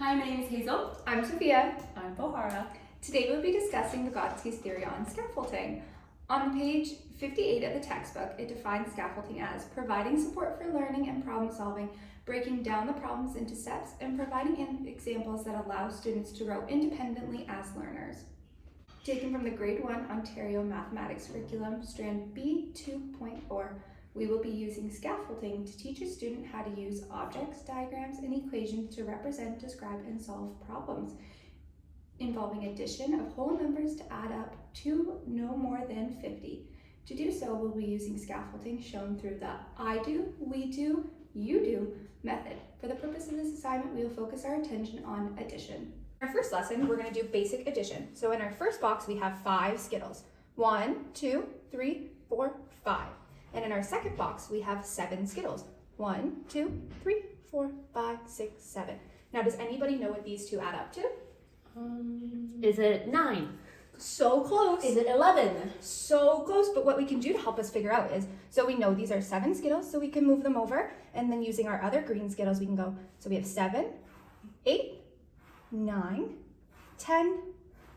Hi, my name is Hazel. I'm Sofia. I'm Bohara. Today we'll be discussing Vygotsky's theory on scaffolding. On page 58 of the textbook, it defines scaffolding as providing support for learning and problem solving, breaking down the problems into steps, and providing examples that allow students to grow independently as learners. Taken from the Grade 1 Ontario Mathematics Curriculum, Strand B 2.4, we will be using scaffolding to teach a student how to use objects, diagrams, and equations to represent, describe, and solve problems involving addition of whole numbers to add up to no more than 50. To do so, we'll be using scaffolding shown through the I do, we do, you do method. For the purpose of this assignment, we will focus our attention on addition. In our first lesson, we're going to do basic addition. So in our first box, we have 5 Skittles. 1, 2, 3, 4, 5. And in our second box, we have 7 Skittles. 1, 2, 3, 4, 5, 6, 7. Now, does anybody know what these two add up to? Is it 9? So close. Is it 11? So close, but what we can do to help us figure out is, so we know these are 7 Skittles, so we can move them over, and then using our other green Skittles, we can go, so we have 7, 8, 9, 10,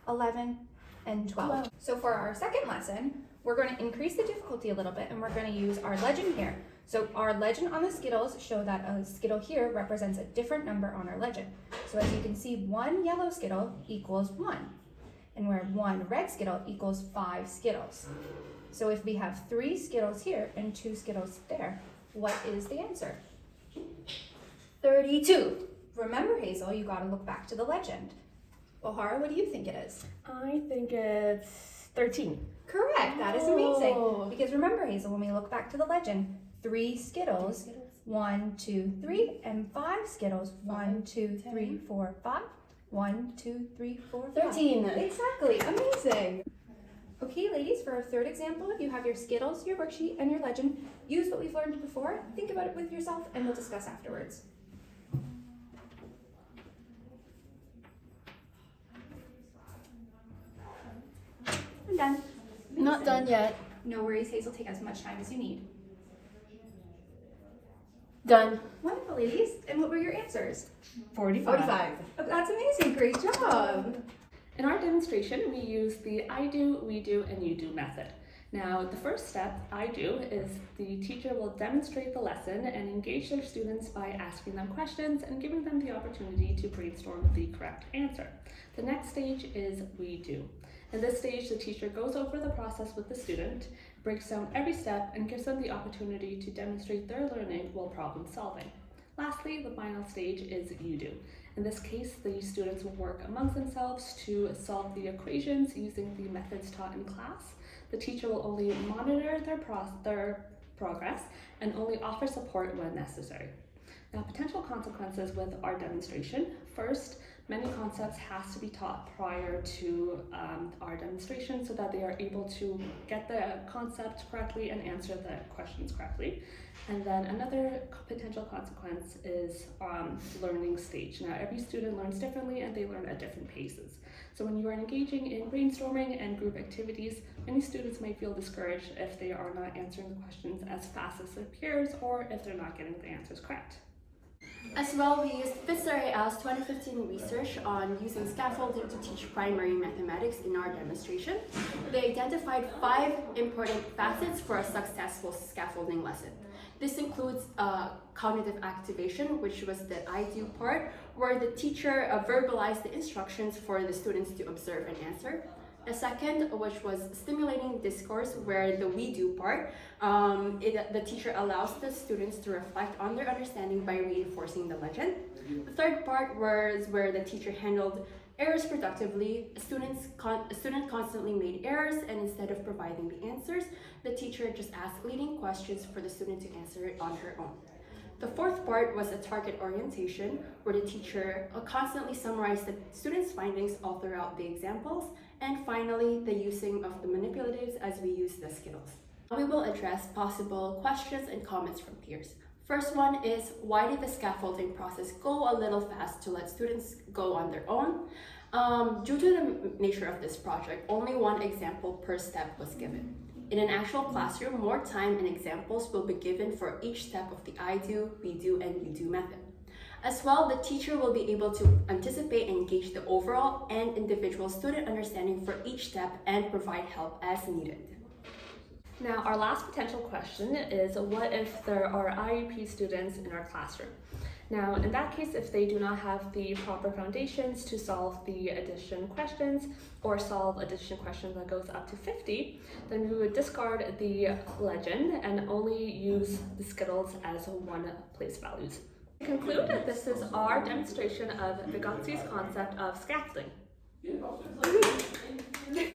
11, and 12. So for our second lesson, we're going to increase the difficulty a little bit, and we're going to use our legend here. So our legend on the Skittles show that a Skittle here represents a different number on our legend. So as you can see, 1 yellow Skittle equals 1. And where 1 red Skittle equals 5 Skittles. So if we have 3 Skittles here and 2 Skittles there, what is the answer? 32. Remember, Hazel, you gotta look back to the legend. Bohara, what do you think it is? I think it's 13. Correct, that is amazing. Because remember, Hazel, when we look back to the legend, 3 Skittles, 1, 2, 3, and 5 Skittles, 1, 2, 3, 4, 5. 1, 2, 3, 4, 5. 13. Exactly, amazing. Okay, ladies, for our third example, you have your Skittles, your worksheet, and your legend. Use what we've learned before, think about it with yourself, and we'll discuss afterwards. I'm done. Not done yet. No worries, Hazel, take as much time as you need. Done. Wonderful, ladies. And what were your answers? 45. Oh, that's amazing, great job. In our demonstration, we use the I do, we do, and you do method. Now, the first step, I do, is the teacher will demonstrate the lesson and engage their students by asking them questions and giving them the opportunity to brainstorm the correct answer. The next stage is we do. In this stage, the teacher goes over the process with the student, breaks down every step, and gives them the opportunity to demonstrate their learning while problem solving. Lastly, the final stage is you do. In this case, the students will work amongst themselves to solve the equations using the methods taught in class. The teacher will only monitor their progress and only offer support when necessary. Now, potential consequences with our demonstration. First, many concepts has to be taught prior to our demonstration so that they are able to get the concept correctly and answer the questions correctly. And then another potential consequence is learning stage. Now, every student learns differently and they learn at different paces. So when you are engaging in brainstorming and group activities, many students might feel discouraged if they are not answering the questions as fast as their peers or if they're not getting the answers correct. As well, we used FITSRAL's 2015 research on using scaffolding to teach primary mathematics in our demonstration. They identified 5 important facets for a successful scaffolding lesson. This includes cognitive activation, which was the I do part, where the teacher verbalized the instructions for the students to observe and answer. A second, which was stimulating discourse, where the we do part, the teacher allows the students to reflect on their understanding by reinforcing the legend. The third part was where the teacher handled errors productively. A student constantly made errors, and instead of providing the answers, the teacher just asked leading questions for the student to answer it on her own. The fourth part was a target orientation, where the teacher constantly summarized the students' findings all throughout the examples. And finally, the using of the manipulatives as we use the Skittles. We will address possible questions and comments from peers. First one is, why did the scaffolding process go a little fast to let students go on their own? Due to the nature of this project, only one example per step was given. In an actual classroom, more time and examples will be given for each step of the I do, we do, and you do method. As well, the teacher will be able to anticipate and gauge the overall and individual student understanding for each step and provide help as needed. Now, our last potential question is, what if there are IEP students in our classroom? Now, in that case, if they do not have the proper foundations to solve the addition questions or solve addition questions that goes up to 50, then we would discard the legend and only use the Skittles as one place values. To conclude, this is our demonstration of Vygotsky's concept of scaffolding.